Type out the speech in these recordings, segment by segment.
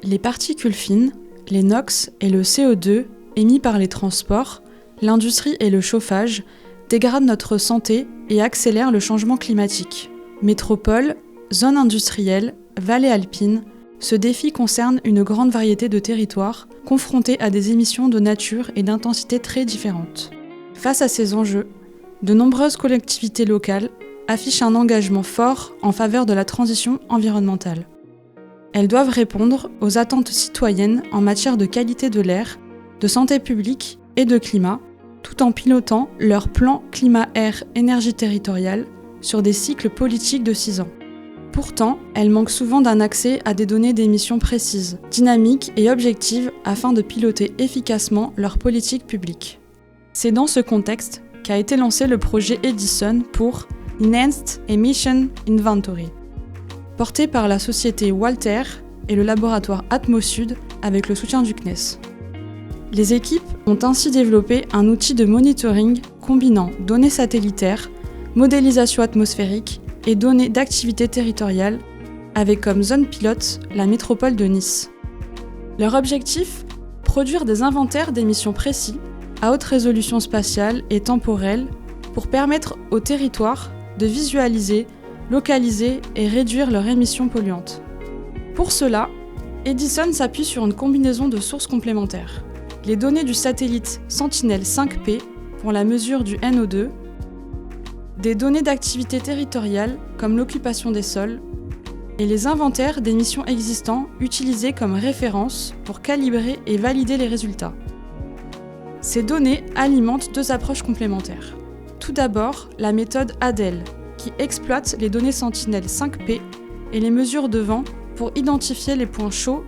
Les particules fines, les NOx et le CO2 émis par les transports, l'industrie et le chauffage dégradent notre santé et accélèrent le changement climatique. Métropole, zones industrielles, vallées alpines, ce défi concerne une grande variété de territoires confrontés à des émissions de nature et d'intensité très différentes. Face à ces enjeux, de nombreuses collectivités locales affichent un engagement fort en faveur de la transition environnementale. Elles doivent répondre aux attentes citoyennes en matière de qualité de l'air, de santé publique et de climat, tout en pilotant leur plan climat-air-énergie territorial sur des cycles politiques de 6 ans. Pourtant, elles manquent souvent d'un accès à des données d'émissions précises, dynamiques et objectives afin de piloter efficacement leur politique publique. C'est dans ce contexte qu'a été lancé le projet Edison pour Enhanced Emission Inventory, porté par la société Walter et le laboratoire Atmosud avec le soutien du CNES. Les équipes ont ainsi développé un outil de monitoring combinant données satellitaires, modélisation atmosphérique et données d'activité territoriale, avec comme zone pilote la métropole de Nice. Leur objectif ? Produire des inventaires d'émissions précis, à haute résolution spatiale et temporelle, pour permettre aux territoires de visualiser, localiser et réduire leurs émissions polluantes. Pour cela, Edison s'appuie sur une combinaison de sources complémentaires. Les données du satellite Sentinel-5P pour la mesure du NO2, des données d'activité territoriale comme l'occupation des sols, et les inventaires d'émissions existants utilisés comme référence pour calibrer et valider les résultats. Ces données alimentent 2 approches complémentaires. Tout d'abord, la méthode ADEL, qui exploite les données Sentinel-5P et les mesures de vent pour identifier les points chauds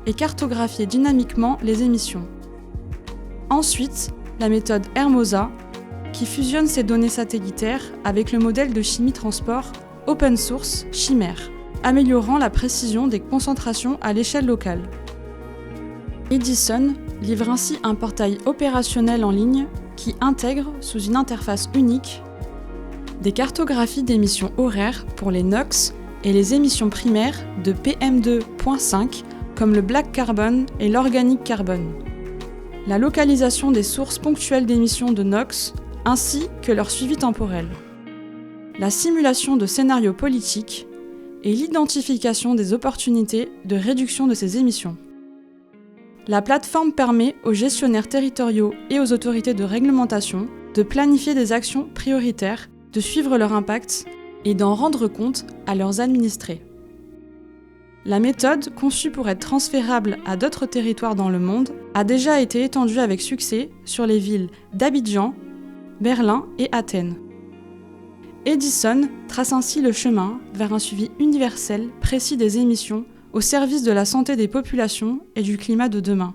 et cartographier dynamiquement les émissions. Ensuite, la méthode Hermosa, qui fusionne ces données satellitaires avec le modèle de chimie transport open source Chimère, améliorant la précision des concentrations à l'échelle locale. Edison livre ainsi un portail opérationnel en ligne qui intègre, sous une interface unique, des cartographies d'émissions horaires pour les NOx et les émissions primaires de PM2.5 comme le black carbon et l'organic carbone, la localisation des sources ponctuelles d'émissions de NOx ainsi que leur suivi temporel, la simulation de scénarios politiques et l'identification des opportunités de réduction de ces émissions. La plateforme permet aux gestionnaires territoriaux et aux autorités de réglementation de planifier des actions prioritaires, de suivre leur impact et d'en rendre compte à leurs administrés. La méthode, conçue pour être transférable à d'autres territoires dans le monde, a déjà été étendue avec succès sur les villes d'Abidjan, Berlin et Athènes. Edison trace ainsi le chemin vers un suivi universel précis des émissions au service de la santé des populations et du climat de demain.